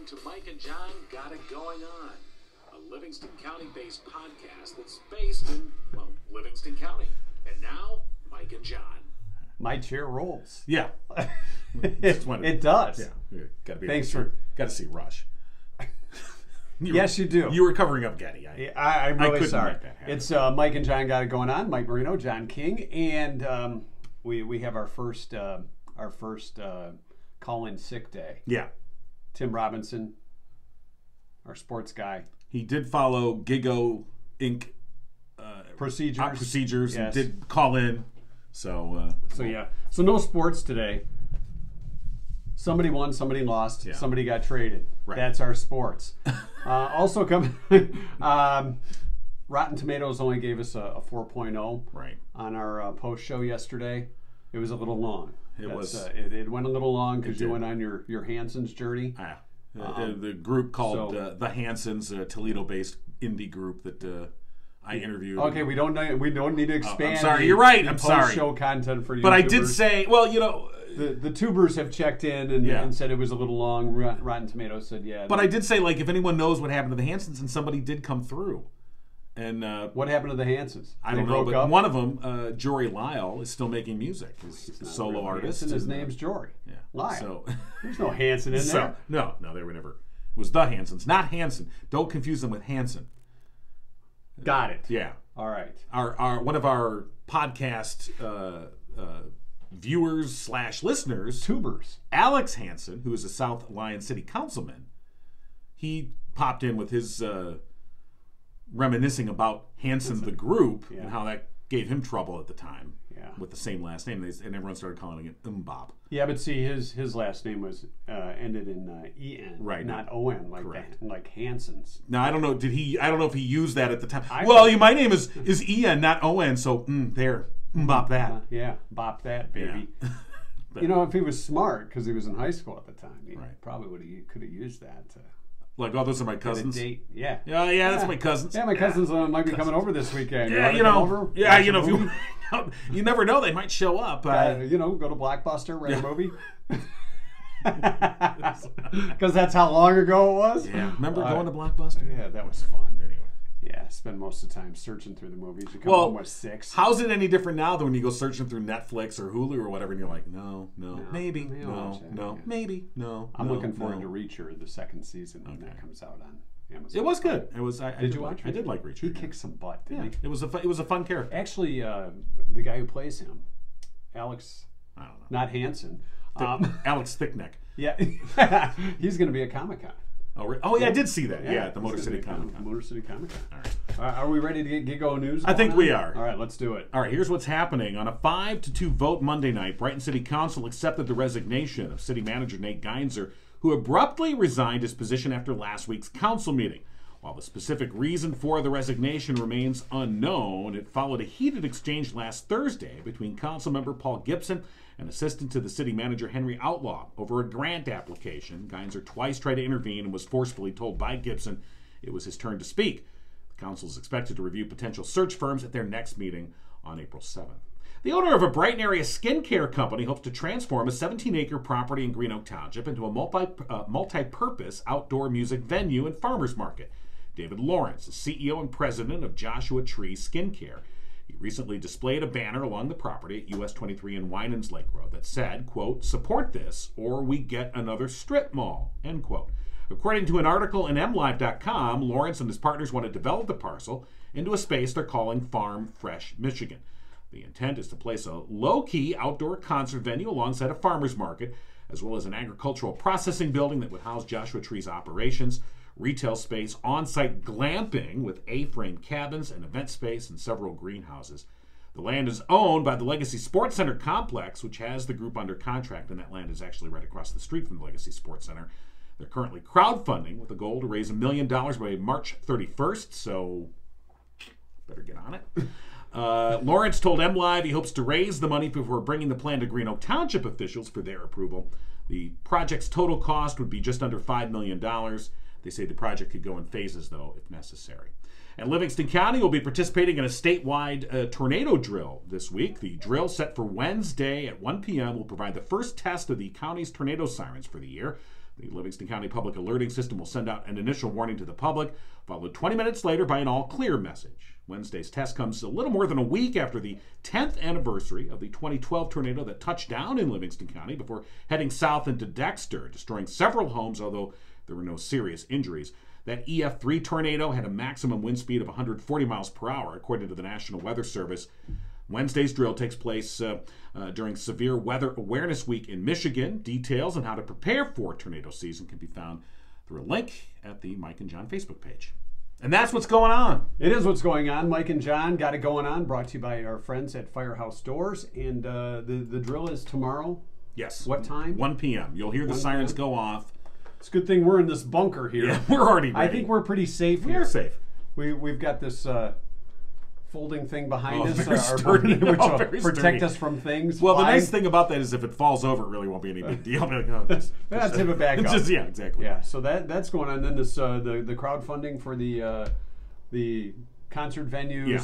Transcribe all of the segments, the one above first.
to Mike and John Got It Going On, a Livingston County-based podcast that's based in, well, Livingston County. And now, Mike and John. My chair rolls. Yeah. It does. Yeah. Thanks for... Got to see Rush. Yes, you do. You were covering up Getty. I'm really sorry. Make that happen. It's Mike and John Got It Going On. Mike Marino, John King, and we have our first call-in sick day. Yeah. Tim Robinson, our sports guy. He did follow Gigo Inc. procedures. Yes. Did call in. So no sports today. Somebody won, somebody lost, somebody got traded. Right. That's our sports. Also coming, Rotten Tomatoes only gave us a 4.0 on our post show yesterday. It was a little long. It went a little long because you went on your Hanson's journey. The group called the Hansons, a Toledo-based indie group that I interviewed. Okay, we don't need to expand. I'm sorry, you're right. I'm sorry. Show content for you. But I did say, well, you know. The tubers have checked in and said it was a little long. Rotten Tomatoes said, yeah. But I did say, like, if anyone knows what happened to the Hansons, and somebody did come through. And what happened to the Hansons? I don't know, but one of them, Jory Lyle, is still making music. He's a solo artist. Hanson, his name's Jory. Yeah. Lyle. So, there's no Hanson in there. No, they were never. It was the Hansons, not Hanson. Don't confuse them with Hanson. Got it. Yeah. All right. Our one of our podcast viewers / listeners, tubers, Alex Hanson, who is a South Lyon City councilman, he popped in with his reminiscing about Hanson the group and how that gave him trouble at the time with the same last name, and everyone started calling it Bob. Yeah, but see, his last name was ended in en, not on, like Hanson's. Now I don't know. I don't know if he used that at the time. My name is en, not on. So there. Bop that. Bop that, baby. Yeah. You know, if he was smart, because he was in high school at the time, he probably could have used that. Like, oh, those are my cousins? Date. Yeah. Yeah, that's my cousins. Yeah, my cousins might be coming over this weekend. Yeah, if you never know, they might show up. Go to Blockbuster, rent a movie. Because that's how long ago it was. Yeah. Remember going to Blockbuster? Yeah, that was fun. Anyway. Yeah, spend most of the time searching through the movies. You come home with 6. How's it any different now than when you go searching through Netflix or Hulu or whatever, and you're like, no, maybe, no, maybe, no. I'm looking forward to Reacher, the second season, when that comes out on Amazon. It was good. It was. Did you watch it? I did like Reacher. He kicked some butt, didn't he? It was a fun character. Actually, the guy who plays him, Alex, I don't know, not Hanson, Alex Thickneck. Yeah, he's going to be at Comic-Con. Oh, yeah, I did see that. Yeah, at the Motor City Comic-Con. Motor City Comic-Con. All right. Are we ready to get Gigo News? I think we are. All right, let's do it. All right, here's what's happening. On a 5-2 vote Monday night, Brighton City Council accepted the resignation of City Manager Nate Geinzer, who abruptly resigned his position after last week's council meeting. While the specific reason for the resignation remains unknown, it followed a heated exchange last Thursday between Councilmember Paul Gibson and Assistant to the City Manager Henry Outlaw over a grant application. Geinzer twice tried to intervene and was forcefully told by Gibson it was his turn to speak. The council is expected to review potential search firms at their next meeting on April 7th. The owner of a Brighton area skincare company hopes to transform a 17-acre property in Green Oak Township into a multi-purpose outdoor music venue and farmers market. David Lawrence is CEO and president of Joshua Tree Skincare. He recently displayed a banner along the property at US 23 and Winans Lake Road that said, quote, "Support this or we get another strip mall," end quote. According to an article in MLive.com, Lawrence and his partners want to develop the parcel into a space they're calling Farm Fresh Michigan. The intent is to place a low-key outdoor concert venue alongside a farmer's market, as well as an agricultural processing building that would house Joshua Tree's operations, retail space, on-site glamping with A-frame cabins, an event space, and several greenhouses. The land is owned by the Legacy Sports Center complex, which has the group under contract, and that land is actually right across the street from the Legacy Sports Center. They're currently crowdfunding with a goal to raise $1 million by March 31st, so better get on it. Lawrence told MLive he hopes to raise the money before bringing the plan to Green Oak Township officials for their approval. The project's total cost would be just under $5 million. They say the project could go in phases, though, if necessary. And Livingston County will be participating in a statewide tornado drill this week. The drill, set for Wednesday at 1 p.m., will provide the first test of the county's tornado sirens for the year. The Livingston County Public Alerting System will send out an initial warning to the public, followed 20 minutes later by an all-clear message. Wednesday's test comes a little more than a week after the 10th anniversary of the 2012 tornado that touched down in Livingston County before heading south into Dexter, destroying several homes, although there were no serious injuries. That EF3 tornado had a maximum wind speed of 140 miles per hour, according to the National Weather Service. Wednesday's drill takes place during Severe Weather Awareness Week in Michigan. Details on how to prepare for tornado season can be found through a link at the Mike and John Facebook page. And that's what's going on. It is what's going on. Mike and John got it going on, brought to you by our friends at Firehouse Doors. And the drill is tomorrow. Yes. What time? 1 p.m. You'll hear the sirens go off. It's a good thing we're in this bunker here. Yeah, we're already ready. I think we're pretty safe here. We're safe. We've got this folding thing behind us, our bunker, which will protect us from things. Well, flying. The nice thing about that is if it falls over, it really won't be any big deal. Let's tip it back up. Yeah, exactly. Yeah, so that's going on. Then this the crowdfunding for the concert venue /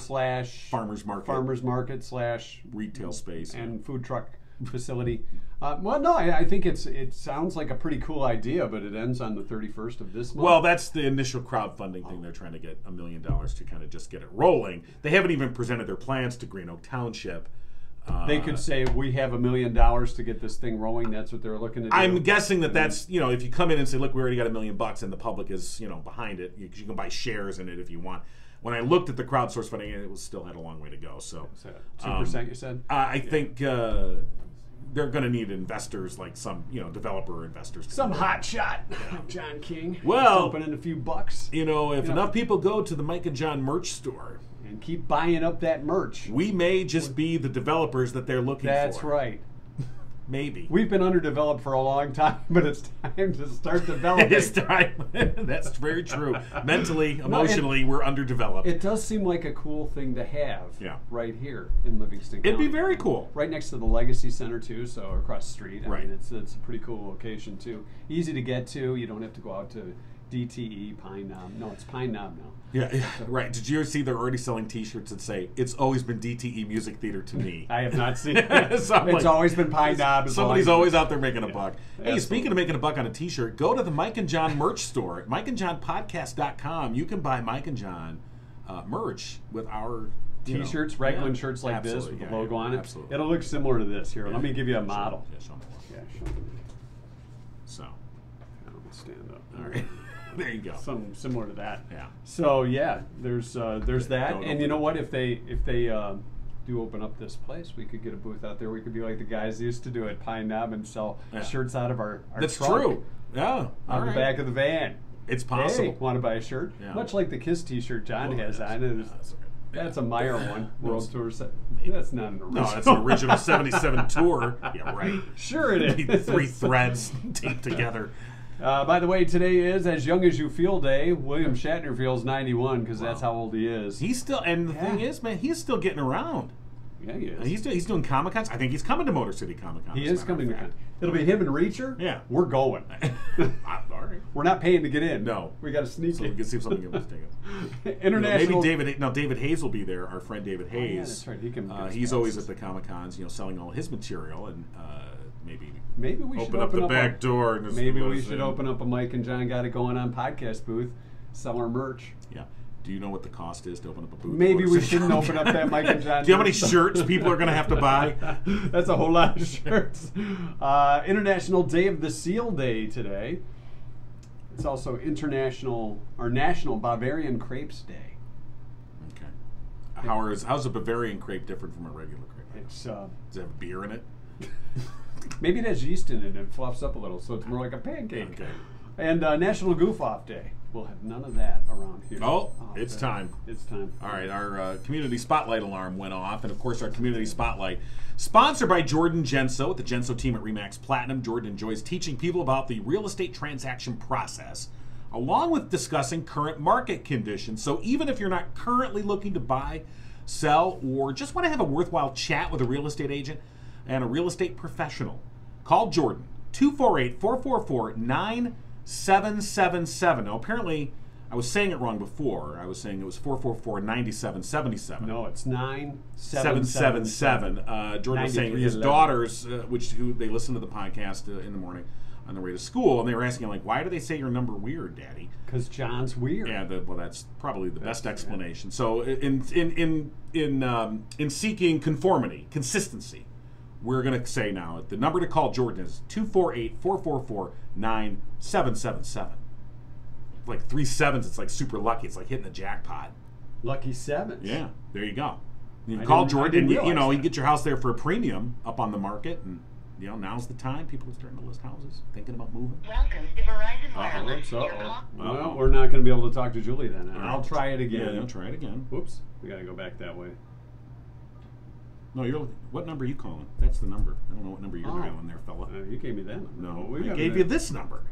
farmers market / retail space and food truck facility. Well, no, I think it sounds like a pretty cool idea, but it ends on the 31st of this month. Well, that's the initial crowdfunding thing. They're trying to get $1 million to kind of just get it rolling. They haven't even presented their plans to Green Oak Township. They could say, we have $1 million to get this thing rolling. That's what they're looking to do. I'm guessing that's, if you come in and say, look, we already got $1 million and the public is, behind it, you can buy shares in it if you want. When I looked at the crowdsourced funding, it still had a long way to go. So 2%, you said? I think they're going to need investors, like some, developer investors. Some hot shot, John King. Well, open in a few bucks. If enough people go to the Mike and John merch store and keep buying up that merch, we may just be the developers that they're looking for. That's right. Maybe. We've been underdeveloped for a long time, but it's time to start developing. It's time. That's very true. Mentally, emotionally, we're underdeveloped. It does seem like a cool thing to have right here in Livingston County. It'd be very cool. Right next to the Legacy Center, too, so across the street. I mean, it's a pretty cool location, too. Easy to get to. You don't have to go out to DTE, Pine Knob. No, it's Pine Knob now. Yeah, right. Did you see they're already selling T-shirts that say, it's always been DTE Music Theater to me? I have not seen it. It's always been Pine Knob. Somebody's always out there making a buck. Hey, speaking of making a buck on a T-shirt, go to the Mike and John merch store at mikeandjohnpodcast.com. You can buy Mike and John merch with our T-shirts, regular shirts like this with the logo on it. Absolutely. It'll look similar to this. Here, let me give you a model. Show me. Show me. So. Let me stand up. All right. There you go. Something similar to that. Yeah. So there's that, and you know what? If they do open up this place, we could get a booth out there. We could be like the guys used to do at Pine Knob and sell shirts out of our That's trunk. true. Yeah. On the back of the van. It's possible. Hey, want to buy a shirt? Yeah. Much like the Kiss T-shirt John has on it. That's a Meyer one. World Tour. That's not an original. No, that's an original 77 tour. Yeah, right. Sure it is. 3 threads taped together. By the way, today is As Young As You Feel Day. William Shatner feels 91 because that's how old he is. He's still, and the thing is, man, he's still getting around. Yeah, he is. He's doing Comic Cons. I think he's coming to Motor City Comic Con. He is coming to Con. It'll be him and Reacher. Yeah. We're going. All right. We're not paying to get in. No. We got to sneak so in. we can see if something gets taken. International. Maybe David Hayes will be there. Our friend David Hayes. Oh, yeah, that's right. He can. He's always at the Comic Cons, selling all his material, and maybe we should open up the back door. And maybe we should open up a Mike and John Got It Going On podcast booth, sell our merch. Yeah. Do you know what the cost is to open up a booth? Maybe we shouldn't open up that Mike and John. Do you know how many shirts people are going to have to buy? That's a whole lot of shirts. International Day of the Seal Day today. It's also National Bavarian Crepes Day. Okay. How's a Bavarian crepe different from a regular crepe? Does it have beer in it? Maybe it has yeast in it and it fluffs up a little, so it's more like a pancake. Okay. And National Goof Off Day. We'll have none of that around here. It's time. It's time. All right, our community spotlight alarm went off, and of course our community spotlight, sponsored by Jordan Genso with the Genso team at Remax Platinum. Jordan enjoys teaching people about the real estate transaction process, along with discussing current market conditions. So even if you're not currently looking to buy, sell, or just want to have a worthwhile chat with a real estate agent and a real estate professional, call Jordan, 248-444-9777. Now, apparently, I was saying it wrong before. I was saying it was 444-9777. No, it's 9777. Jordan was saying his daughters, who they listen to the podcast in the morning, on their way to school, and they were asking, like, why do they say your number weird, Daddy? Because John's weird. Yeah, well, that's probably the best explanation. Yeah. So in seeking conformity, consistency, we're going to say now the number to call Jordan is 248-444-9777. Like 3 sevens, it's like super lucky. It's like hitting the jackpot. Lucky sevens. Yeah, there you go. You call Jordan, you get your house there for a premium up on the market, and now's the time. People are starting to list houses, thinking about moving. Welcome to Verizon Wireless. Well, we're not going to be able to talk to Julie then. I'll try it again. Yeah, I'll try it again. Whoops, we got to go back that way. No, what number are you calling? That's the number. I don't know what number you're dialing there, fella. You gave me that number. No, I gave you this number.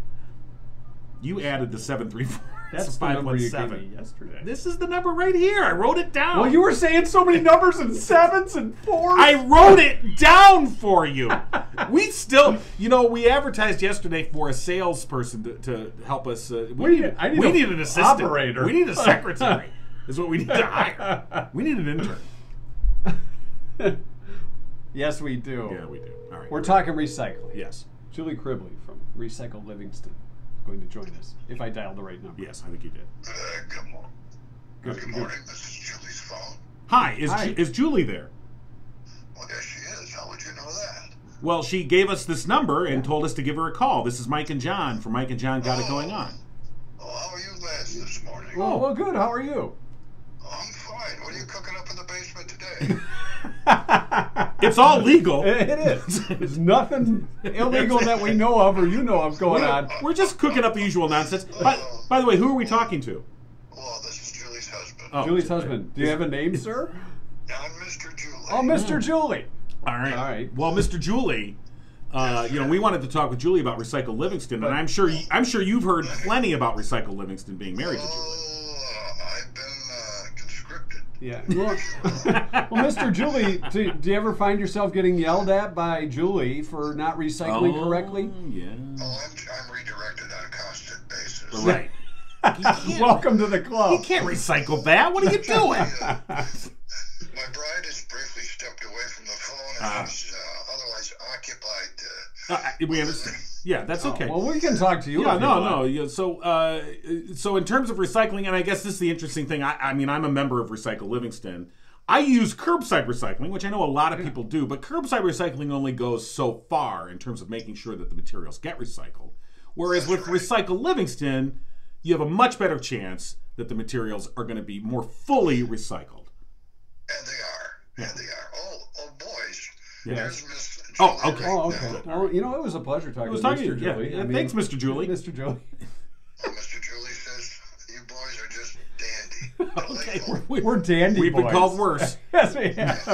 You added the 734. That's the number you gave me yesterday. This is the number right here. I wrote it down. Well, you were saying so many numbers and sevens and fours. I wrote it down for you. We still, we advertised yesterday for a salesperson to help us. We need an assistant. Operator. We need a secretary. Is what we need to hire. We need an intern. Yes, we do. Yeah, we do. All right. We're talking recycling. Yes. Julie Cribley from Recycle Livingston is going to join us, if I dialed the right number. Yes, I think you did. Good morning. Good morning. This is Julie's phone. Hi. Is Julie there? Well, yes, she is. How would you know that? Well, she gave us this number and told us to give her a call. This is Mike and John from Mike and John Got It Going On. Oh, how are you lads this morning? Oh, well, good. How are you? Oh, I'm fine. What are you cooking up in the basement today? It's all legal. It is. There's nothing illegal that we know of or you know of going on. We're just cooking up the usual nonsense. By the way, who are we talking to? Well, this is Julie's husband. Oh, Julie's husband. Do you have a name, sir? I'm Mr. Julie. Oh, Mr. Julie. All right. All right. Well, Mr. Julie, we wanted to talk with Julie about Recycle Livingston, and I'm sure you've heard plenty about Recycle Livingston being married to Julie. I've been conscripted. Yeah. Well, Mr. Julie, do you ever find yourself getting yelled at by Julie for not recycling correctly? Yeah. Oh, I'm redirected on a constant basis. Right. Welcome to the club. You can't recycle that. What are you doing? My bride has briefly stepped away from the phone and is otherwise occupied. We understand. Yeah, that's okay. Well, we can talk to you. Yeah, no. Yeah, so in terms of recycling, and I guess this is the interesting thing. I mean, I'm a member of Recycle Livingston. I use curbside recycling, which I know a lot of people do, but curbside recycling only goes so far in terms of making sure that the materials get recycled. Whereas with Recycle Livingston, you have a much better chance that the materials are going to be more fully recycled. And they are. Yeah. And they are. Oh, boys. Yeah. There's Miss Julie. Oh, okay. Well, it was a pleasure talking to Mr. Julie. Yeah. Thanks, Mr. Julie. Mr. Julie. Mr. Julie says, you boys are just dandy. Okay. We're dandy We've boys. been called worse. Yes, we have.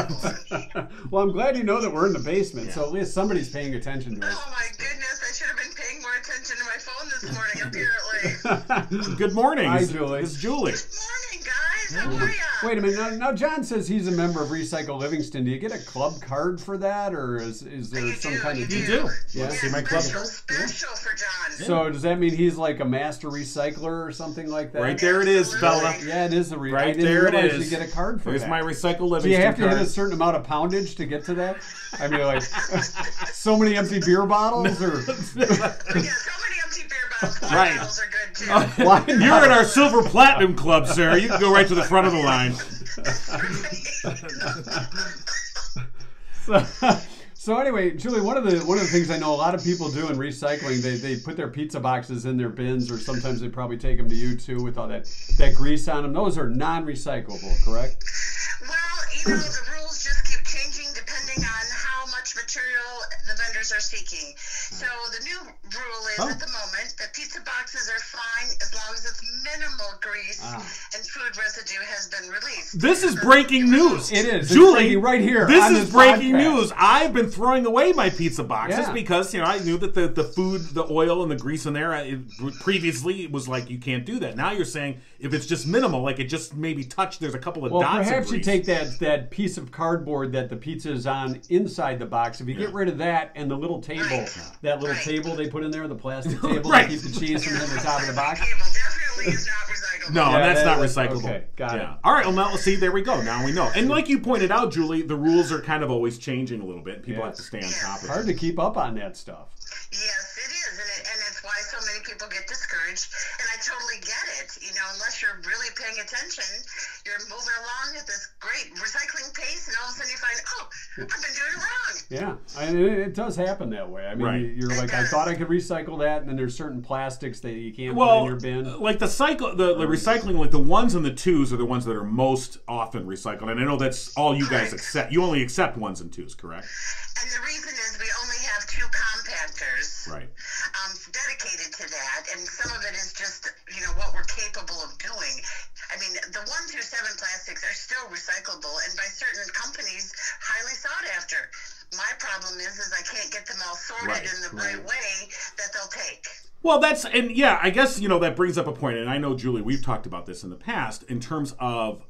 Well, I'm glad you know that we're in the basement, so at least somebody's paying attention to us. Oh my goodness, I should have been paying more attention to my phone this morning, apparently. Good morning. Hi, Julie. This is Julie. Good morning, guys. How are ya? Wait a minute. Now, John says he's a member of Recycle Livingston. Do you get a club card for that, or is there some kind of... You do? Yeah. See my club card? Special for John. So does that mean he's like a master recycler or something like that? Right there it is, fella. Yeah, it is Right I didn't there it realize is. you get a card for There's that. my Recycle Livingston Do you have to card. hit a certain amount of poundage to get to that? I mean, like, so many empty beer bottles, or... Yeah, so many empty beer bottles. Water Right. bottles are good, too. You're in our Silver Platinum Club, sir. You can go right to the front of the line. So anyway, Julie, one of the things I know a lot of people do in recycling, they put their pizza boxes in their bins, or sometimes they probably take them to you too with all that grease on them. Those are non-recyclable, correct? Well, the rules just keep changing depending on how much material the vendors are seeking. So the new rule is at the moment that pizza boxes are fine as long as it's minimal grease and food residue has been released. This is breaking news. It is. Julie, it's right here. This on is this breaking podcast. news. I've been throwing away my pizza boxes because, I knew that the food, the oil and the grease in there, previously it was like you can't do that. Now you're saying if it's just minimal, like it just maybe touched, there's a couple of dots of perhaps grease. you take that piece of cardboard that the pizza is on inside the box. If you get rid of that and the little table, that little table they put in there, the plastic table to keep the cheese from hitting the top of the box. Definitely is not recyclable. No, that's not recyclable. Okay, got it. All right, well, now, see, there we go. Now we know. And like you pointed out, Julie, the rules are kind of always changing a little bit. People have to stay on top of it. Hard to keep up on that stuff. Yes, it is. And marriage, and I totally get it. Unless you're really paying attention, you're moving along at this great recycling pace, and all of a sudden you find, oh, I've been doing it wrong. Yeah, it does happen that way. I mean, you're like, I thought I could recycle that, and then there's certain plastics that you can't put in your bin. Like the recycling, like the ones and the twos are the ones that are most often recycled, and I know that's all you guys accept. You only accept ones and twos, correct? And the reason is we only have 2 compactors dedicated to that, and some of it is just, what we're capable of doing. I mean, the 1 through 7 plastics are still recyclable, and by certain companies, highly sought after. My problem is I can't get them all sorted in the right way that they'll take. Well, I guess, that brings up a point, and I know, Julie, we've talked about this in the past, in terms of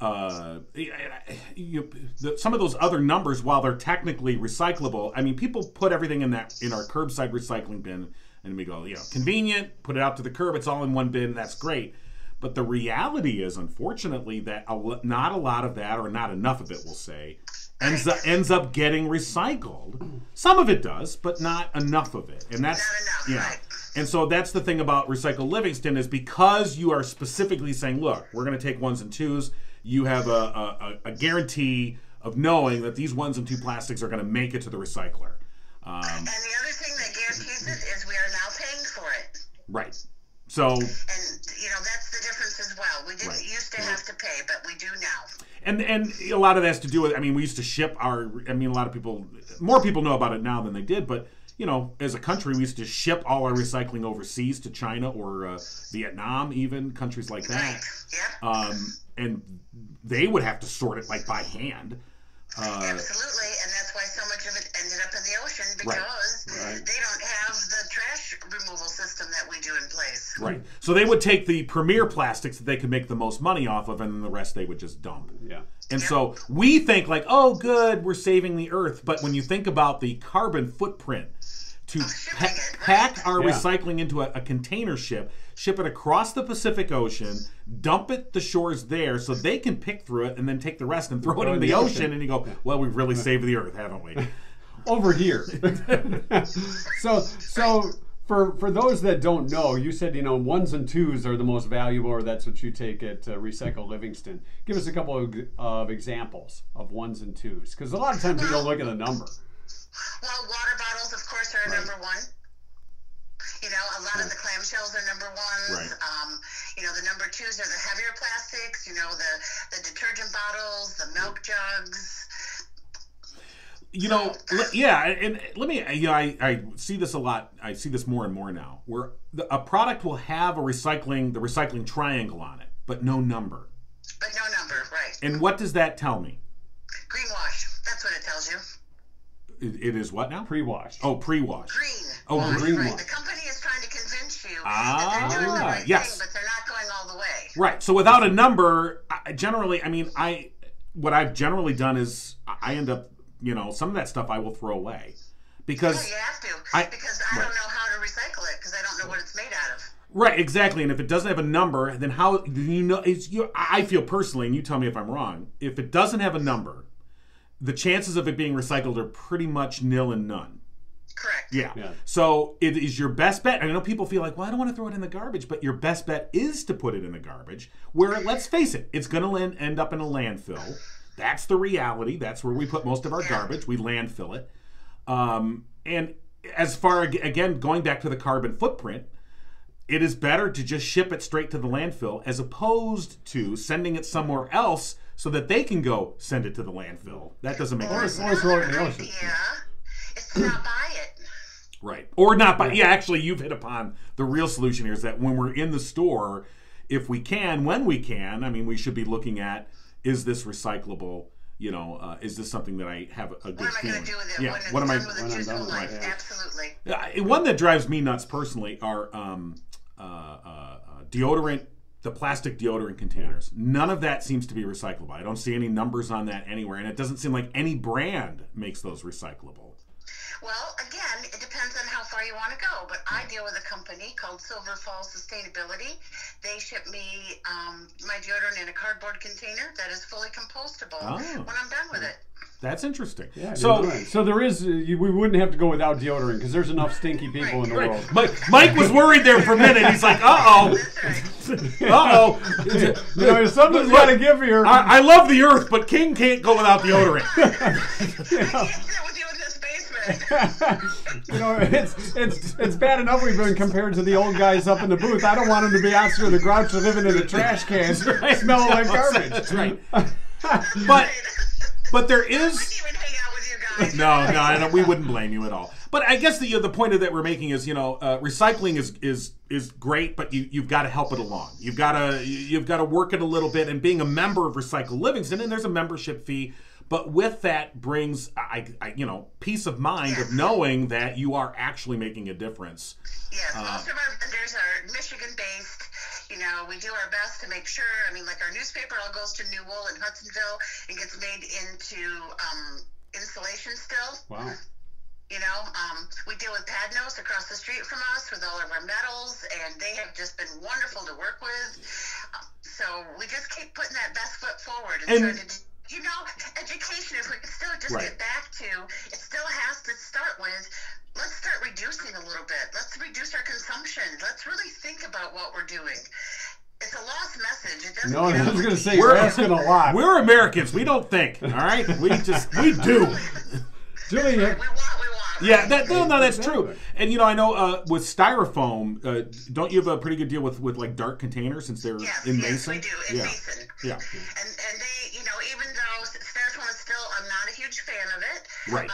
some of those other numbers, while they're technically recyclable, I mean, people put everything in our curbside recycling bin, and we go, convenient, put it out to the curb, it's all in one bin, that's great. But the reality is, unfortunately, that not a lot of that, or not enough of it, we'll say, ends up getting recycled. Some of it does, but not enough of it. And that's not enough, right. And so that's the thing about Recycle Livingston, is because you are specifically saying, look, we're going to take 1s and 2s, you have a guarantee of knowing that these 1s and 2 plastics are going to make it to the recycler. And the other thing that guarantees it is we are now paying for it. Right. So, and that's the difference as well. We didn't used to have to pay, but we do now. And a lot of that has to do with, we used to ship a lot of people, more people know about it now than they did, but as a country, we used to ship all our recycling overseas to China or Vietnam, even countries like that. Right. Yep. And they would have to sort it by hand. Absolutely, and that's why so much of it ended up in the ocean, because they don't have the trash removal system that we do in place. Right. So they would take the premier plastics that they could make the most money off of, and then the rest they would just dump. Yeah. And so we think oh, good, we're saving the earth. But when you think about the carbon footprint to pack our recycling into a container ship it across the Pacific Ocean, dump it the shores there so they can pick through it, and then take the rest and throw it in the ocean. And you go, well, we've really saved the earth, haven't we? Over here. So for those that don't know, you said 1s and 2s are the most valuable, or that's what you take at Recycle Livingston. Give us a couple of examples of 1s and 2s, because a lot of times we don't look at the number. Well, water bottles, of course, are number 1. A lot of the clamshells are number 1s. Right. The number 2s are the heavier plastics. The detergent bottles, the milk jugs. And let me, I see this a lot. I see this more and more now, where a product will have the recycling triangle on it, but no number. But no number, right. And what does that tell me? Greenwash. That's what it tells you. It is what now? Pre-wash. Oh, pre-wash. Green. Oh, green. Right. The company is trying to convince you that they're doing the right thing, but they're not going all the way. Right. So without a number, what I've generally done is I end up, some of that stuff I will throw away. Because you have to. Because I don't know how to recycle it, because I don't know what it's made out of. Right, exactly. And if it doesn't have a number, then how do you know? I feel personally, and you tell me if I'm wrong, if it doesn't have a number, the chances of it being recycled are pretty much nil and none. Correct. Yeah. So it is your best bet. I know people feel like, well, I don't want to throw it in the garbage, but your best bet is to put it in the garbage, where, let's face it, it's going to end up in a landfill. That's the reality. That's where we put most of our garbage. We landfill it. And as far, again, going back to the carbon footprint, it is better to just ship it straight to the landfill as opposed to sending it somewhere else so that they can go send it to the landfill. That doesn't make sense. Or throw it in the ocean. It's to not buy it. Right. Or not buy. Yeah, actually, you've hit upon the real solution here, is that when we're in the store, if we can, when we can, we should be looking at, is this recyclable? Is this something that I have a good feeling? What am I going to do with it? Yeah. When what am it's done with a useful life? Absolutely. One that drives me nuts personally are deodorant, the plastic deodorant containers. None of that seems to be recyclable. I don't see any numbers on that anywhere, and it doesn't seem like any brand makes those recyclable. Well, again, it depends on how far you want to go, but I deal with a company called Silver Falls Sustainability. They ship me my deodorant in a cardboard container that is fully compostable when I'm done with it. That's interesting. Yeah, so, right. So there is. We wouldn't have to go without deodorant because there's enough stinky people in the world. Mike was worried there for a minute. He's like, "Uh-oh, uh-oh." Something's got to give here. I love the earth, but King can't go without deodorant. It's bad enough we've been compared to the old guys up in the booth. I don't want him to be Oscar the Grouch living in a trash can, smelling like garbage. That's right. But there is. No, we wouldn't blame you at all. But I guess the point of that we're making is, recycling is great, but you've got to help it along. You've got to work it a little bit. And being a member of Recycle Livingston, and there's a membership fee, but with that brings peace of mind of knowing that you are actually making a difference. Yes, most of our vendors are Michigan-based. We do our best to make sure. Our newspaper all goes to New Wool in Hudsonville and gets made into insulation still. Wow. We deal with Padnos across the street from us with all of our metals, and they have just been wonderful to work with. So we just keep putting that best foot forward and trying to. Education, if we could still just get back to, it still has to start with, let's start reducing a little bit. Let's reduce our consumption. Let's really think about what we're doing. It's a lost message. It doesn't I was going to say, we're asking a lot. We're Americans. We don't think, all right? We do. Julie, we want. Yeah, that's true. And I know with styrofoam, don't you have a pretty good deal with like dark containers since they're in Mason? Yes, we do in Mason. Yeah. And they, even though styrofoam is still, I'm not a huge fan of it. Right.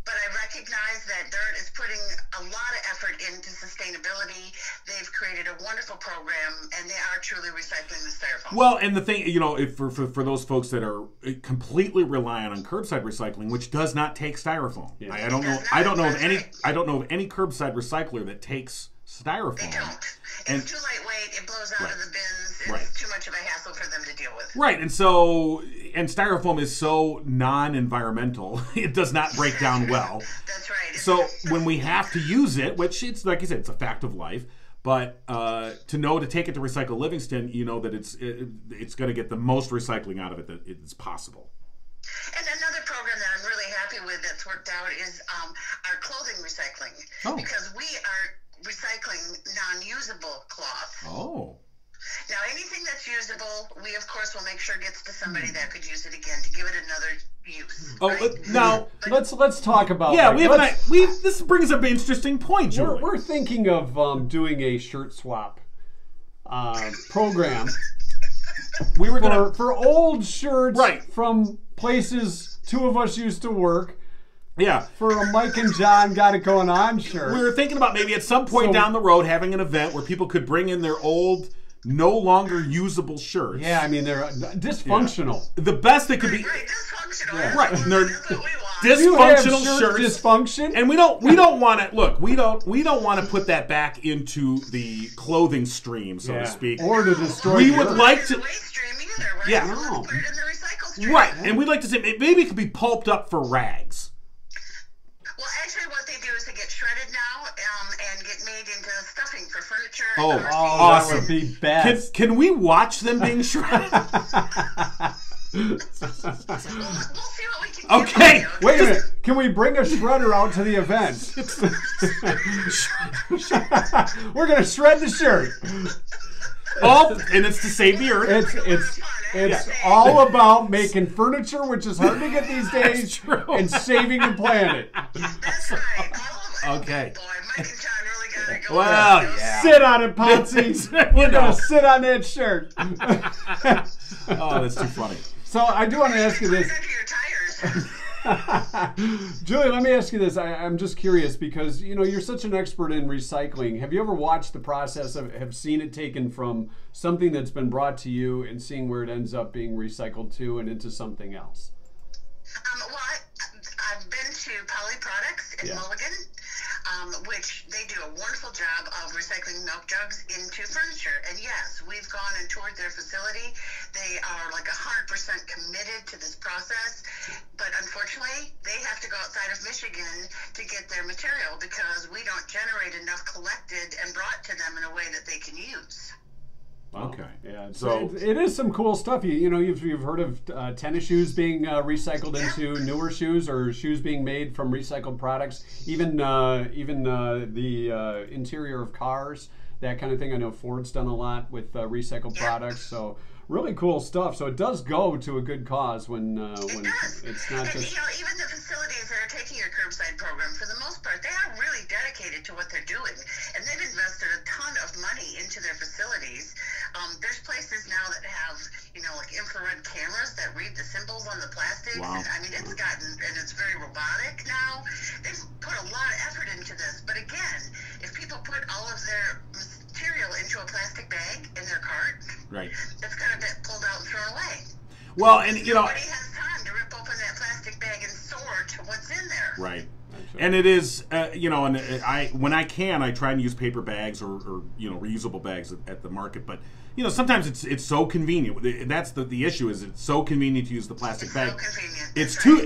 But I recognize that Dirt is putting a lot of effort into sustainability. They've created a wonderful program, and they are truly recycling the styrofoam. Well, and the thing, if for those folks that are completely reliant on curbside recycling, which does not take styrofoam, I don't know of any curbside recycler that takes styrofoam. They don't. It's too lightweight. It blows out of the bins. It's too much of a hassle for them to deal with. Right, and styrofoam is so non-environmental, it does not break down well. That's right. So when we have to use it, which it's like I said, it's a fact of life, but to take it to Recycle Livingston, that it's going to get the most recycling out of it that it's possible. And another program that I'm really happy with that's worked out is our clothing recycling. Because we are recycling non-usable cloth. Oh. Now, anything that's usable, we of course will make sure gets to somebody that could use it again to give it another use. Oh, right? now let's talk about. Yeah, this brings up an interesting point, Julie. We're thinking of doing a shirt swap program. We were gonna for old shirts from places two of us used to work. Yeah. For a Mike and John got it going on shirt. We were thinking about maybe at some point down the road having an event where people could bring in their old, no longer usable shirts. Yeah, they're dysfunctional. Yeah. The best they could be. Right, dysfunctional. Yeah. Right. And they're dysfunctional shirts. Dysfunction. And we don't want to look. We don't want to put that back into the clothing stream, so to speak, or to destroy. We would like to. Waste stream either, right? Yeah. No. Put it in the recycle stream. Right, and we'd like to say maybe it could be pulped up for rags. Well, actually, what they do is they get shredded now and get made into stuffing for furniture. That would be best. Can we watch them being shredded? We'll see what we can do. Okay. Wait a minute. Can we bring a shredder out to the event? We're going to shred the shirt. And it's to save the earth. It's all about making furniture, which is hard to get these days, and saving the planet. That's right. Okay. Boy, Mike and John really got to go. Well, yeah. Sit on it, Potsy. We're going to sit on that shirt. Oh, that's too funny. So I do want to ask you this. Your tires. Julie, let me ask you this. I'm just curious because, you're such an expert in recycling. Have you ever watched the process have seen it taken from something that's been brought to you and seeing where it ends up being recycled to and into something else? Well, I've been to Poly Products in Mulligan, which they do a wonderful job of recycling milk jugs into furniture. And yes, we've gone and toured their facility. They are like 100% committed to this process. But unfortunately, they have to go outside of Michigan to get their material because we don't generate enough collected and brought to them in a way that they can use. Wow. Okay. Yeah. So it is some cool stuff. You've heard of tennis shoes being recycled into newer shoes, or shoes being made from recycled products. Even the interior of cars, that kind of thing. I know Ford's done a lot with recycled products. So really cool stuff. So it does go to a good cause when it's not just. Even the facilities that are taking your curbside program, for the most part, they are really dedicated to what they're doing, and they've invested a ton of money into their facilities. There's places now that have, like infrared cameras that read the symbols on the plastics. Wow. And, I mean, it's very robotic now. They've put a lot of effort into this. But again, if people put all of their material into a plastic bag in their cart, right, it's going to get pulled out and thrown away. Well, and nobody has time to rip open that plastic bag and sort what's in there. Right. And it is, when I can, I try and use paper bags or reusable bags at the market. But sometimes it's so convenient. That's the issue. Is it's so convenient to use the plastic bag. So convenient.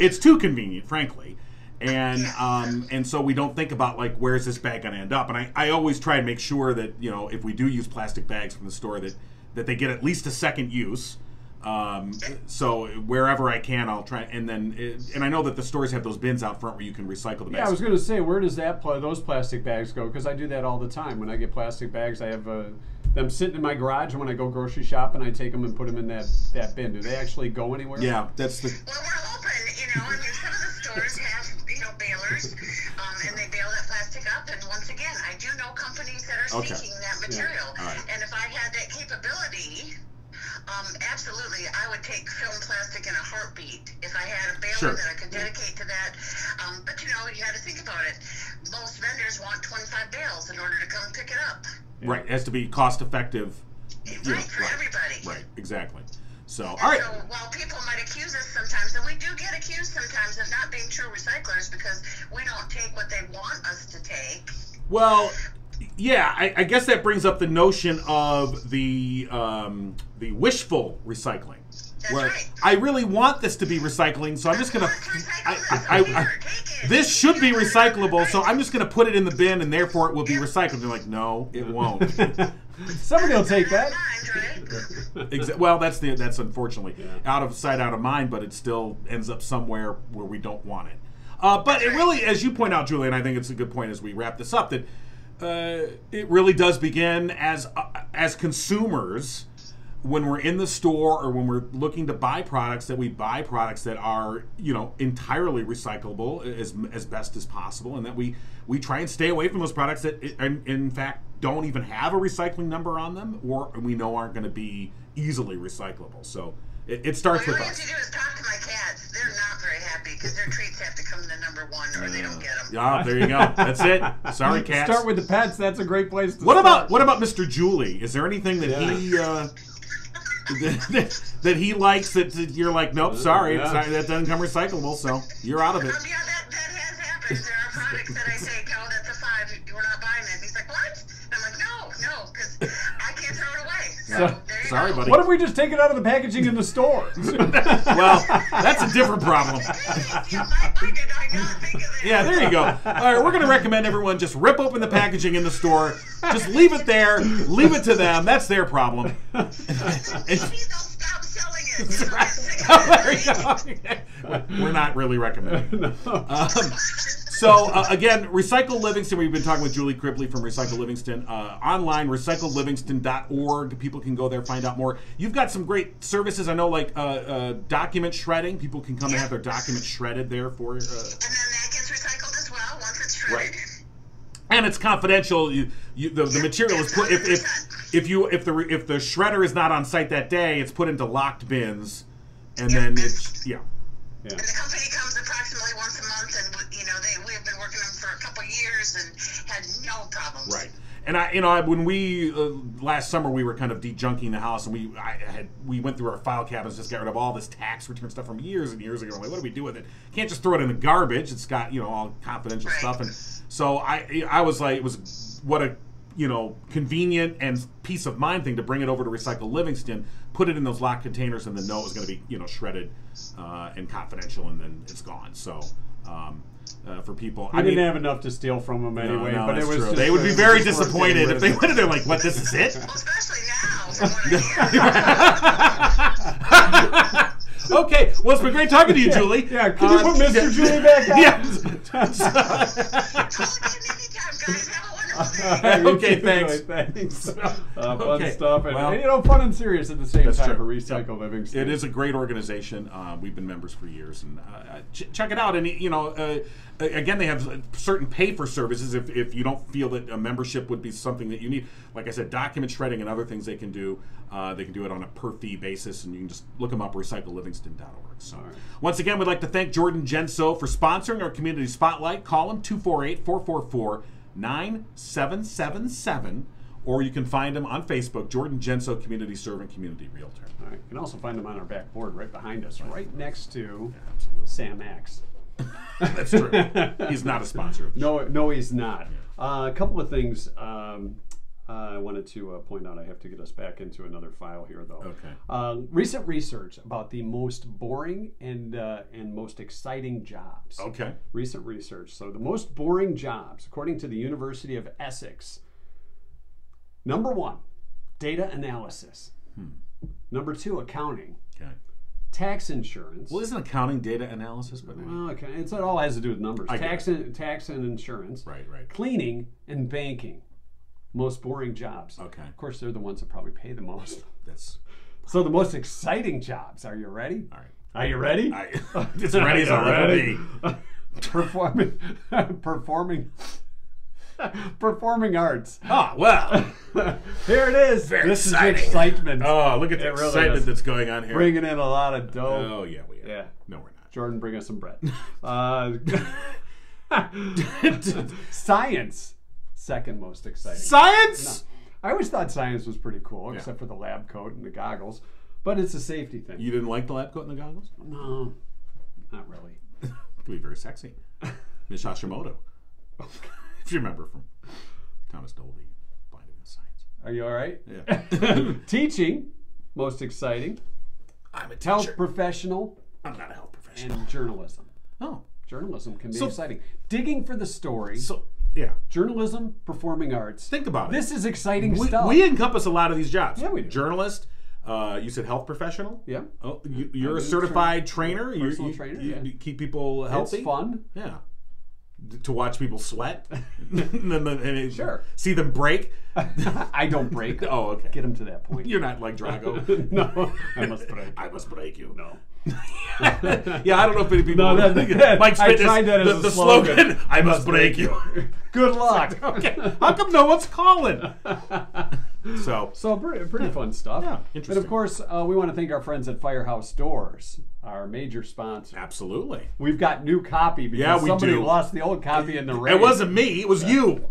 It's too convenient, frankly. And and so we don't think about like where's this bag going to end up. And I always try and make sure that if we do use plastic bags from the store that they get at least a second use. So wherever I can, I'll try, and I know that the stores have those bins out front where you can recycle the bags. Yeah, I was going to say, where does those plastic bags go? Because I do that all the time. When I get plastic bags, I have them sitting in my garage, and when I go grocery shopping, I take them and put them in that bin. Do they actually go anywhere? Yeah, that's the. Well, we're hoping, I mean, some of the stores have, balers, and they bale that plastic up. And once again, I do know companies that are seeking that material. Yeah. Right. And if I had that capability. Absolutely, I would take film plastic in a heartbeat if I had a baler that I could dedicate to that. But you got to think about it. Most vendors want 25 bales in order to come pick it up. Right, it has to be cost effective. Right, for everybody. Right, exactly. So, all right. So while people might accuse us sometimes, and we do get accused sometimes of not being true recyclers because we don't take what they want us to take. Well. Yeah, I guess that brings up the notion of the wishful recycling. That's where right. I really want this to be recycling, so I'm just gonna. This should be recyclable, so I'm just gonna put it in the bin, and therefore it will be recycled. They're like, no, it won't. Somebody will take that. Well, that's unfortunately out of sight, out of mind, but it still ends up somewhere where we don't want it. But it really, as you point out, Julie, and I think it's a good point as we wrap this up, that. It really does begin as consumers when we're in the store or when we're looking to buy products, that we buy products that are entirely recyclable as best as possible, and that we try and stay away from those products that in fact don't even have a recycling number on them or we know aren't going to be easily recyclable. So it starts with us. All you have to do is talk to my cats. They're not very happy because their treats have to come to number one or they don't get them. Yeah, there you go. That's it. Sorry, cats. Start with the pets. That's a great place to start. What about Mr. Julie? Is there anything that he that he likes that you're like, nope, sorry, that doesn't come recyclable, so you're out of it? Yeah, that has happened. There are products that I say, no, that's a 5. We're not buying it. He's like, what? And I'm like, no, because I can't throw it away. So sorry, buddy. What if we just take it out of the packaging in the store? Well, that's a different problem. Yeah, there you go. All right, we're going to recommend everyone just rip open the packaging in the store. Just leave it there. Leave it to them. That's their problem. They'll stop selling it. We're not really recommending. So, again, Recycle Livingston. We've been talking with Julie Cribley from Recycle Livingston. Online, recyclelivingston.org. People can go there, find out more. You've got some great services. I know, like document shredding. People can come and have their documents shredded there for. And then that gets recycled as well once it's shredded. Right. And it's confidential. The material is put if the shredder is not on site that day, it's put into locked bins, and then it's And the company comes approximately once a month, and we have been working them for a couple of years and had no problems. Right. And when we last summer we were kind of de-junking the house, and we went through our file cabinets, just got rid of all this tax return stuff from years and years ago. I'm like, what do we do with it? Can't just throw it in the garbage. It's got all confidential stuff, and so I was like, it was what a convenient and peace of mind thing to bring it over to Recycle Livingston, put it in those locked containers, and then know it was going to be shredded and confidential, and then it's gone. So. For people, I didn't have enough to steal from them anyway. No, but it was true. They would be very disappointed if they went in there like, "What? This is it?" Well, especially now, Okay, well, it's been great talking to you, Julie. Yeah, can you put Mr. Julie back on? Yeah. Okay, thanks. Thanks. Fun Okay, stuff. And, well, fun and serious at the same that's time true. for Recycle Livingston. It is a great organization. We've been members for years, and check it out. And again, they have certain pay for services if you don't feel that a membership would be something that you need. Like I said, document shredding and other things they can do. They can do it on a per fee basis, and you can just look them up, recyclelivingston.org. So, once again, we'd like to thank Jordan Genso for sponsoring our community spotlight. Call him 248-444-9777, or you can find him on Facebook, Jordan Genso, Community Servant, Community Realtor. All right. You can also find him on our back board right behind us, right next to Sam Axe. That's true. He's not a sponsor. No, he's not. A couple of things I wanted to point out. I have to get us back into another file here, though. Okay. Recent research about the most boring and most exciting jobs. Okay. Recent research. So the most boring jobs, according to the University of Essex. Number 1, data analysis. Number 2, accounting. Okay. Tax insurance. Well, isn't accounting data analysis? But Well, okay. It all has to do with numbers. Tax and insurance. Right. Cleaning and banking. Most boring jobs. Okay. Of course, they're the ones that probably pay the most. That's So the most exciting jobs. Are you ready? all right. Are you ready? It's ready as I'll ever be. Performing arts. Oh, well. Here it is. Very this exciting. is excitement. Oh, look at the It really excitement is. that's going on here. Bringing in a lot of dough. Oh, yeah, we are. Yeah. No, we're not. Jordan, bring us some bread. Science. Second most exciting. Science? No. I always thought science was pretty cool, except for the lab coat and the goggles. But it's a safety thing. You didn't like the lab coat and the goggles? No, not really. It could be very sexy. Miss Hashimoto. If you remember from Thomas Dolby, Finding the Science. Are you all right? Yeah. Teaching, most exciting. I'm a teacher. Health professional. I'm not a health professional. And journalism. Oh. Journalism can be exciting. Digging for the story. Yeah. Journalism, performing arts. Think about it. This is exciting stuff. We encompass a lot of these jobs. Yeah, we do. Journalist. You said health professional. Yeah. Oh, you're a certified trainer. Personal trainer. You keep people healthy. It's fun. Yeah. To watch people sweat. and Sure. See them break. I don't break. Oh, okay. Get them to that point. You're not like Drago. No, I must break. I must break you. No. Yeah, I don't know if any people. No, Mike's I Fitness, tried that as the a slogan. I must break you. Good luck. Okay. How come no one's calling? So pretty fun stuff. Yeah, And interesting. of course, we want to thank our friends at Firehouse Doors, our major sponsor. Absolutely. We've got new copy because we somebody do. lost the old copy in the rain. It wasn't me. It was you.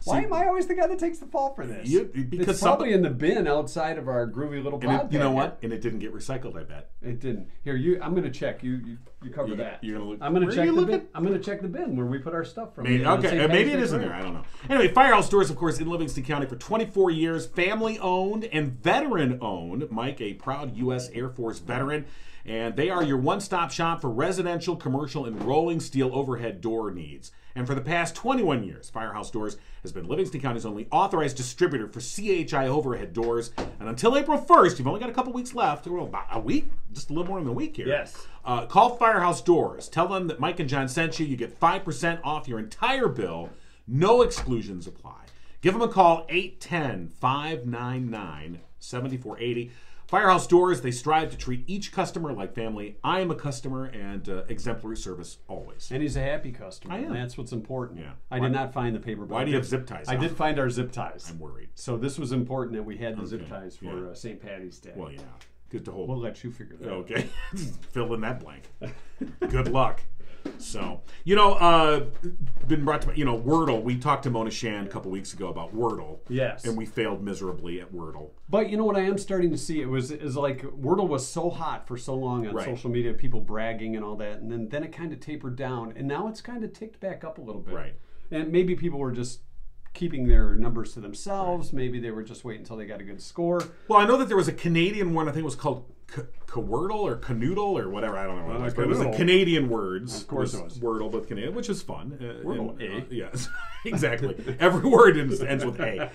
Why am I always the guy that takes the fall for this? Because it's probably in the bin outside of our groovy little pod. You know what? And it didn't get recycled, I bet. It didn't. Here, I'm going to check. You cover that. You're gonna look. I'm going to Where check are you the looking? bin. I'm going to check the bin where we put our stuff from. Maybe, okay, maybe it is in there. I don't know. Anyway, Firehouse Doors, of course, in Livingston County for 24 years, family-owned and veteran-owned. Mike, a proud U.S. Air Force veteran, and they are your one-stop shop for residential, commercial, and rolling steel overhead door needs. And for the past 21 years, Firehouse Doors has been Livingston County's only authorized distributor for CHI overhead doors. And until April 1st, you've only got a couple weeks left, or about a week, just a little more than a week here. Yes. Call Firehouse Doors. Tell them that Mike and John sent you. You get 5% off your entire bill. No exclusions apply. Give them a call, 810-599-7480. Firehouse Doors, they strive to treat each customer like family. I am a customer, and exemplary service always. And he's a happy customer. I am. And that's what's important. Yeah. I did not find the paper. Why do you have zip ties I on? did find our zip ties. I'm worried. So this was important that we had the zip Okay. ties for St. Patty's Day. Well, yeah. Good to hold. We'll let you figure that out. Okay. Fill in that blank. Good luck. So, been brought to, Wordle. We talked to Mona Shand a couple weeks ago about Wordle. Yes. And we failed miserably at Wordle. But you know what I am starting to see? Is like Wordle was so hot for so long on Right. social media, people bragging and all that, and then it kind of tapered down, and now it's kind of ticked back up a little bit. Right. And maybe people were just keeping their numbers to themselves. Maybe they were just waiting until they got a good score. Well, I know that there was a Canadian one, I think it was called Wordle or canoodle or whatever, I don't know what it was, but it was the Canadian words. Of course it was. Wordle, but Canadian, which is fun. Wordle, yes, exactly. Every word ends with A.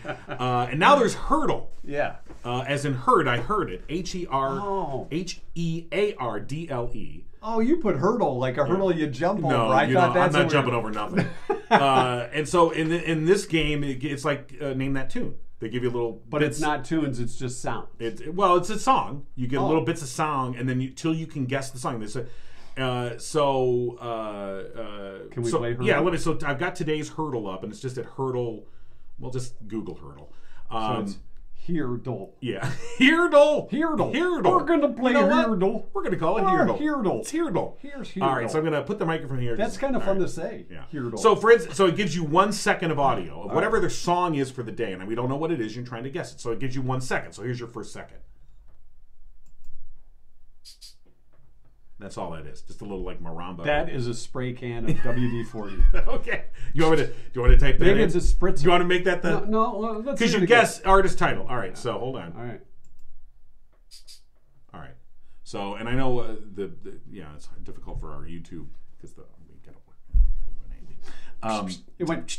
And now there's Heardle. Yeah. As in heard, I heard it. Heardle. Oh, you put hurdle like a hurdle you jump over. No, I thought that's I'm not jumping over nothing. And so in this game, it's like name that tune. They give you a little, but it's not tunes; it's just sound. It's a song. You get little bits of song, and then till you can guess the song. They say, can we play Heardle? Yeah, so I've got today's Heardle up, and it's just at Heardle. Well, just Google Heardle. So it's Heardle. Yeah, Heardle. We're gonna play Heardle. We're gonna call it Heardle. Heardle. It's Heardle. Here's Heardle. All right, so I'm gonna put the microphone here. That's kind of fun to say. Yeah. Heardle. So for instance, it gives you 1 second of audio of whatever their song is for the day, and we don't know what it is. You're trying to guess it, so it gives you 1 second. So here's your first second. That's all that is. Just a little like maramba. That is a spray can of WD-40. Okay. Do you want me to type that Maybe in? it's a spritzer. Do you want to make that the... No, let's because you guess artist title. All right, so hold on. All right. All right. So, and I know it's difficult for our YouTube because it went...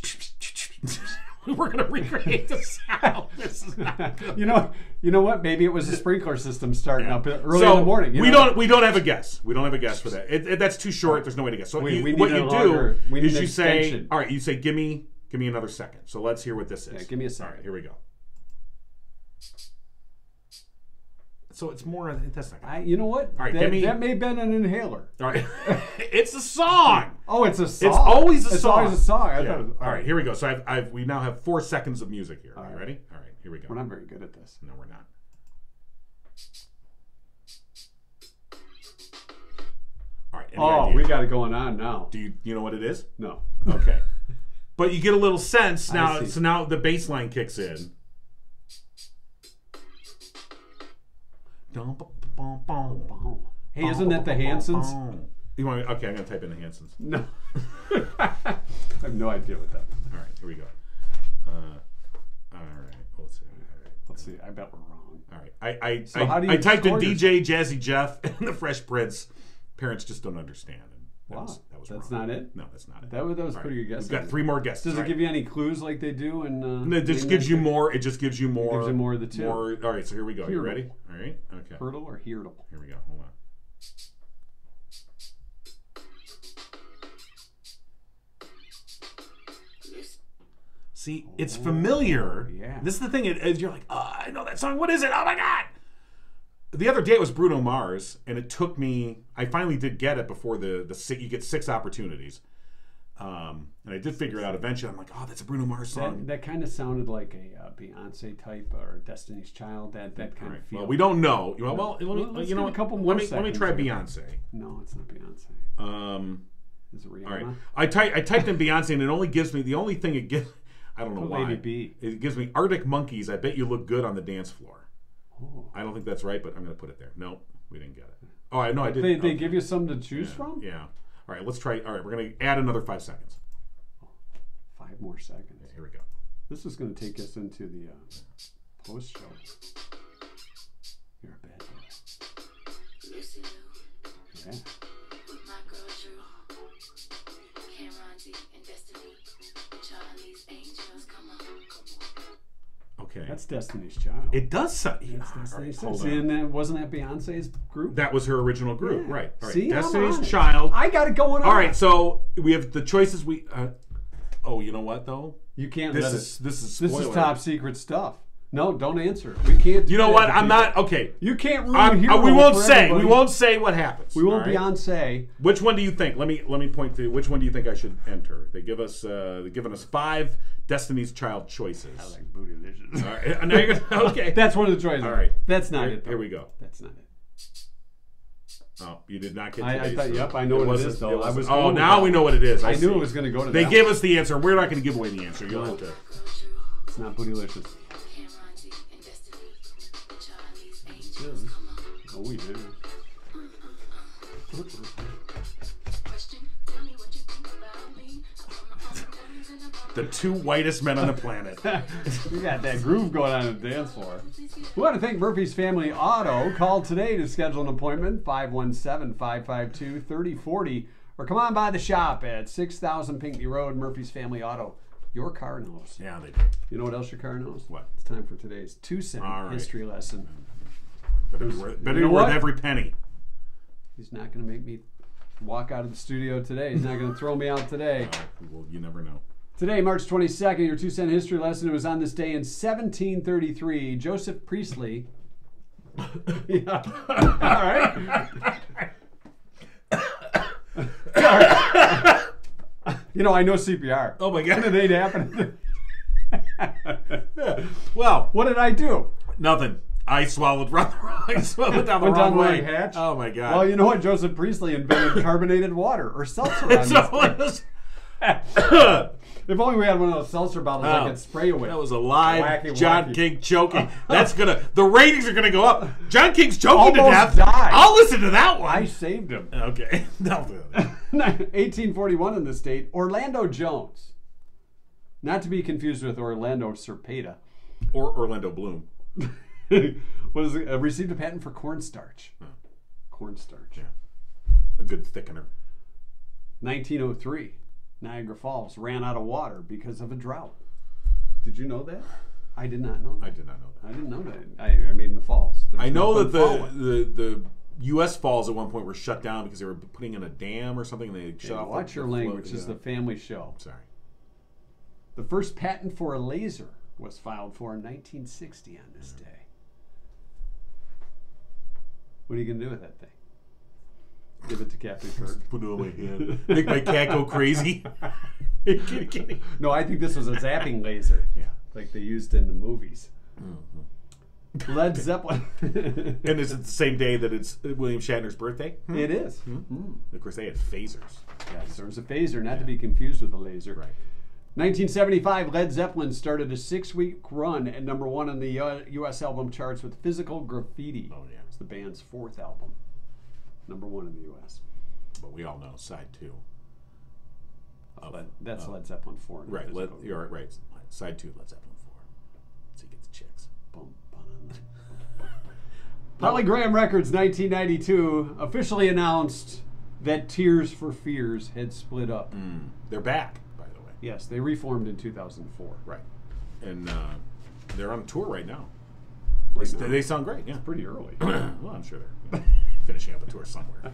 We're going to recreate the sound. This is not good. You know what? Maybe it was a sprinkler system starting up early in the morning. We don't have a guess. We don't have a guess for that. That's too short. There's no way to guess. So what you do is you say, all right, you say, give me another second. So let's hear what this is. Yeah, give me a second. All right, here we go. So it's more. That's not. You know what? All right, that may have been an inhaler. All right, it's a song. Oh, it's a song. It's always a song. It's always a song. All right, here we go. So we now have 4 seconds of music here. Are you ready? All right, here we go. We're not very good at this. No, we're not. All right. Oh, we got it going on now. Do you know what it is? No. Okay. But you get a little sense now. So now the bass line kicks in. Hey, isn't that the Hansons? You want me, okay, I'm going to type in the Hansons. No. I have no idea what that is. All right, here we go. All right, let's see. Let's see. I bet we're wrong. All right. I typed in DJ Jazzy Jeff and the Fresh Prince. Parents just don't understand. Wow. That's wrong. not it? No, that's not it. That was pretty good guess. We've got 3 more guesses. Does it give you any clues like they do? No, it just gives you more. It just gives you more. It gives you more of the two. All right, so here we go. Are you ready? All right. Okay. Heardle or Heardle? Here we go. Hold on. See, it's familiar. Yeah. This is the thing. You're like, oh, I know that song. What is it? Oh my God. The other day it was Bruno Mars, and it took me. I finally did get it before you get 6 opportunities, and I did figure it out eventually. I'm like, oh, that's a BrunoArs song. That kind of sounded like a Beyonce type or Destiny's Child. That kind of feel. Well, we don't know. Let me try Beyonce. No, it's not Beyonce. Is it Rihanna? All right. I typed in Beyonce, and it only gives me the only thing it gives. I don't know why. Lady B. It gives me Arctic Monkeys. I bet you look good on the dance floor. Oh. I don't think that's right, but I'm going to put it there. No, we didn't get it. Oh, I know I did. They give you something to choose from? Yeah. All right, let's try. All right, we're going to add another 5 seconds. 5 more seconds. Yeah, here we go. This is going to take us into the post show. You're a bad boy. Yeah. Okay. That's Destiny's Child. It does sound. Wasn't that Beyonce's group? That was her original group, yeah. Right. All right. See, Destiny's Child. I got it going on. All right, so we have the choices. Oh, you know what though? You can't. This is top secret stuff. No, don't answer. We can't. You know what? I'm not okay. You can't ruin Heardle. We won't say. Everybody. We won't say what happens. We won't Beyonce. Which one do you think? Let me point to which one do you think I should enter? They've given us 5 Destiny's Child choices. I like Bootylicious. All right. Now you're gonna, okay. That's one of the choices. All right. That's not it. Though. Here we go. That's not it. Oh, you did not get. I thought. Yep, I know what it is. Though I was. Oh, now we know what it is. I knew it was going to go to. They gave us the answer. We're not going to give away the answer. You'll have to. It's not Bootylicious. Oh, we did. The two whitest men on the planet. We got that groove going on the dance floor. We want to thank Murphy's Family Auto. Call today to schedule an appointment, 517-552-3040. Or come on by the shop at 6000 Pinckney Road, Murphy's Family Auto. Your car knows. Yeah, they do. You know what else your car knows? What? It's time for today's 2-cent history lesson. Better be worth every penny. He's not going to make me walk out of the studio today. He's not going to throw me out today. Well, you never know. Today, March 22nd, your 2-cent history lesson. It was on this day in 1733. Joseph Priestley. Yeah. All right. You know, I know CPR. Oh my God. When it ain't happening. Well, what did I do? Nothing. I swallowed down the wrong way. Hatch. Oh my God. Well, you know what? Joseph Priestley invented carbonated water or seltzer. If only we had one of those seltzer bottles I could spray you with. That was a live Wacky, John wacky. King choking. The ratings are gonna go up. John King's choking to Almost death. died. I'll listen to that one. I saved him. Okay. No. 1841 in the state, Orlando Jones. Not to be confused with Orlando Serpeta. Or Orlando Bloom. Received a patent for cornstarch. Cornstarch. Yeah. A good thickener. 1903, Niagara Falls ran out of water because of a drought. Did you know that? I did not know that. I did not know that. I didn't know that. I mean, the falls. I know that the U.S. falls at one point were shut down because they were putting in a dam or something. They shut off. Watch your language. This is the family show. Sorry. The first patent for a laser was filed for in 1960 on this day. What are you going to do with that thing? Give it to Captain Kirk. Put it on my hand. Make my cat go crazy. Kidding. No, I think this was a zapping laser. Yeah. Like they used in the movies. Mm-hmm. Led Zeppelin. And is it the same day that it's William Shatner's birthday? It is. Mm-hmm. Of course, they had phasers. Yes, there was a phaser, not to be confused with a laser. Right. 1975, Led Zeppelin started a 6-week run at #1 on the U.S. album charts with Physical Graffiti. Oh, yeah. It's the band's 4th album. #1 in the U.S. But we all know side 2. That's Led Zeppelin 4. Right. You're right. Side 2, Led Zeppelin 4. So you get the chicks. Polygram Records, 1992, officially announced that Tears for Fears had split up. They're back, by the way. Yes, they reformed in 2004. Right. And they're on tour right now. Right now. They sound great, yeah. It's pretty early. Well, I'm sure they're finishing up a tour somewhere.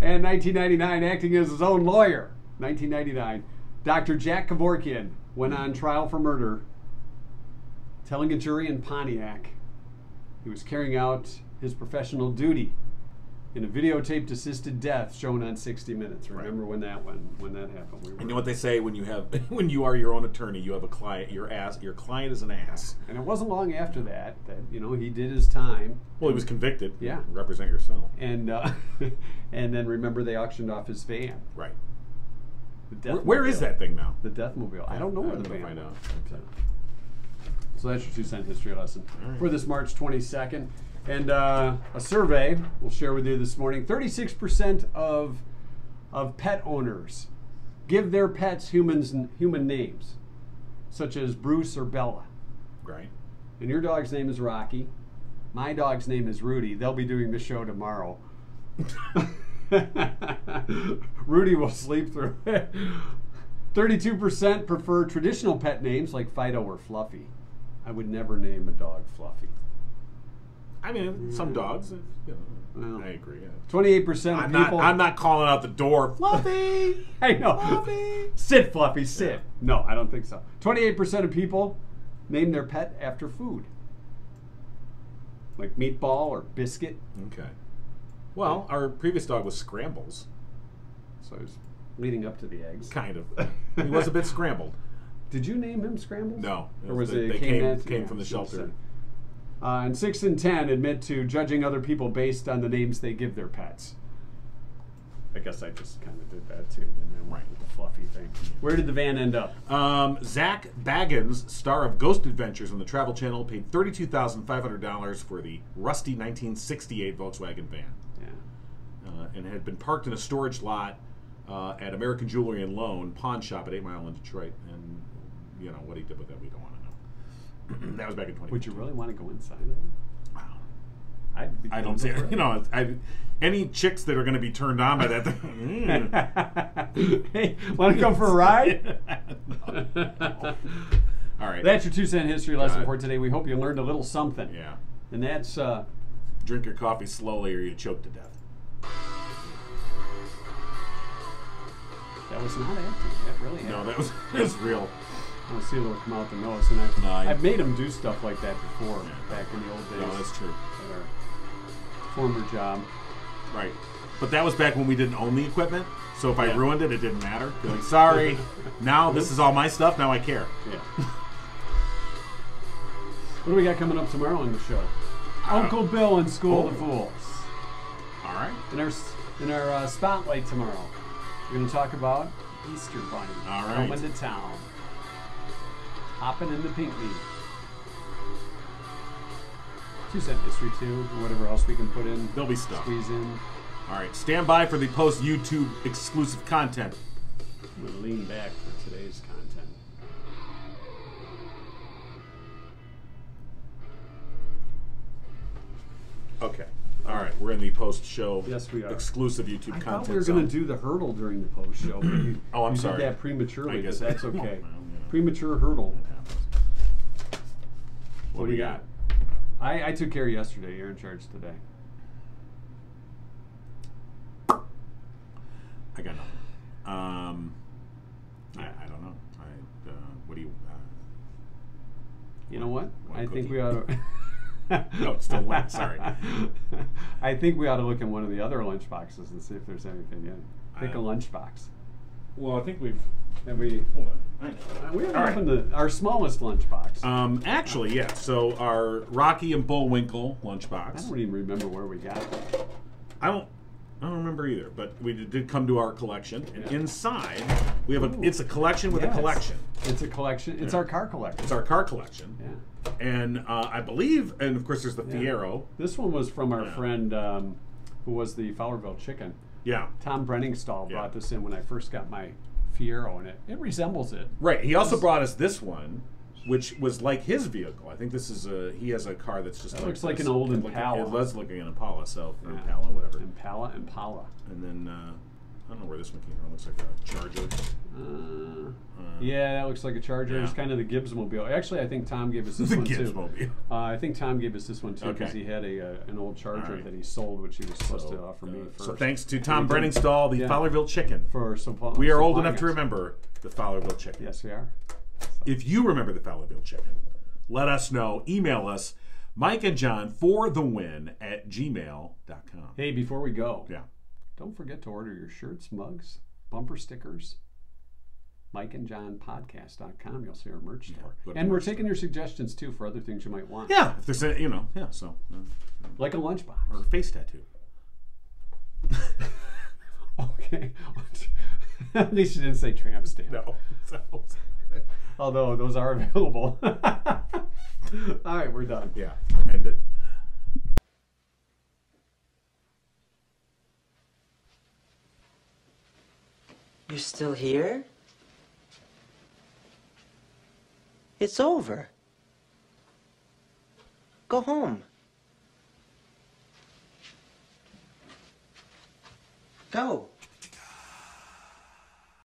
And 1999, acting as his own lawyer, 1999, Dr. Jack Kevorkian went on trial for murder, telling a jury in Pontiac he was carrying out his professional duty in a videotaped assisted death shown on 60 Minutes. Remember when that happened? And you know what they say when you are your own attorney, you have a client. Your client is an ass. And it wasn't long after that he did his time. Well, he was convicted. Yeah. Represent yourself. And and then remember they auctioned off his van. Right. Where is that thing now? The Deathmobile. I don't know where the van find out. So that's your 2-cent history lesson for this March 22nd. And a survey we'll share with you this morning. 36% of pet owners give their pets human names, such as Bruce or Bella. Right. And your dog's name is Rocky. My dog's name is Rudy. They'll be doing the show tomorrow. Rudy will sleep through it. 32% prefer traditional pet names like Fido or Fluffy. I would never name a dog Fluffy. I mean, some dogs, I agree. Yeah. 28% of people... I'm not calling out the door, Fluffy! I know. Fluffy! Sit, Fluffy, sit. Yeah. No, I don't think so. 28% of people name their pet after food. Like Meatball or Biscuit. Okay. Well, our previous dog was Scrambles. So it was leading up to the eggs. Kind of. He was a bit scrambled. Did you name him Scrambles? No. Or was they came from the shelter. And 6 in 10 admit to judging other people based on the names they give their pets. I guess I just kind of did that too, didn't I? Right. With the Fluffy thing. Where did the van end up? Zach Baggins, star of Ghost Adventures on the Travel Channel, paid $32,500 for the rusty 1968 Volkswagen van. Yeah. And had been parked in a storage lot at American Jewelry and Loan Pawn Shop at 8 Mile in Detroit. And, you know, what he did with that, we don't want to know. That was back in 20. Would you really want to go inside of it? I don't see it. You know, any chicks that are going to be turned on by that thing. Hey, want to come for a ride? No. All right. That's your 2-cent history lesson for today. We hope you learned a little something. Yeah. And that's... drink your coffee slowly or you choke to death. That was not acting. That really happened. No, that was real. I want to see if it'll come out the nose. And I've made them do stuff like that before, back in the old days. No, that's true. At our former job. Right. But that was back when we didn't own the equipment. So if I ruined it, it didn't matter. Be like, sorry. Now this is all my stuff. Now I care. Yeah. What do we got coming up tomorrow in the show? Uncle Bill and School of the Fools. All right. In our spotlight tomorrow, we're going to talk about Easter Bunny. All right. Coming to town. Hopping into Pinckney. 2-cent history too, or whatever else we can put in. There'll be stuff. Squeeze in. All right. Stand by for the post-YouTube exclusive content. I'm going to lean back for today's content. Okay. All right. We're in the post-show exclusive YouTube content. I thought we were going to do the Heardle during the post-show. Oh, I'm sorry. You did that prematurely, but that's okay. Well, you know. Premature Heardle. It happens. What do you got? I took care of yesterday. You're in charge today. I got nothing. I don't know. What do you? You know what? I think we ought to. No, it's still late. Sorry. I think we ought to look in one of the other lunch boxes and see if there's anything in. Pick a lunch box. Well, I think we've. Have we? Hold on. We haven't opened our smallest lunch box. Actually, yeah. So our Rocky and Bullwinkle lunchbox. I don't even remember where we got it. I don't remember either, but we did come to our collection, and inside we have it's a collection with a collection. It's a collection. It's our car collection. It's our car collection. Yeah. And I believe, and of course, there's the Fiero. This one was from our friend who was the Fowlerville Chicken. Yeah. Tom Brenningstall brought this in when I first got my Fiero, and it resembles it. Right. He also brought us this one, which was like his vehicle. I think this is he has a car that's just looks like an old Impala. It was looking an Impala, so or Impala, whatever. Impala. And then I don't know where this one came from. It looks like a Charger. Yeah, that looks like a Charger. Yeah. It's kind of the Gibbsmobile. Actually, I think Tom gave us this one too. I think Tom gave us this one too because he had an old Charger that he sold, which he was supposed to offer me first. So thanks to Tom Brenningstall, the Fowlerville Chicken. We are old enough to remember the Fowlerville Chicken. Yes, we are. If you remember the Fowlerville Chicken, let us know. Email us, Mike and John for the win at gmail.com. Hey, before we go, don't forget to order your shirts, mugs, bumper stickers. MikeandJohnPodcast.com. You'll see our merch store. And we're taking your suggestions too for other things you might want. Yeah, if there's so. Like a lunchbox. Or a face tattoo. Okay. At least you didn't say tramp stamp. No. Although those are available. All right, we're done. Yeah, end it. You're still here? It's over. Go home. Go.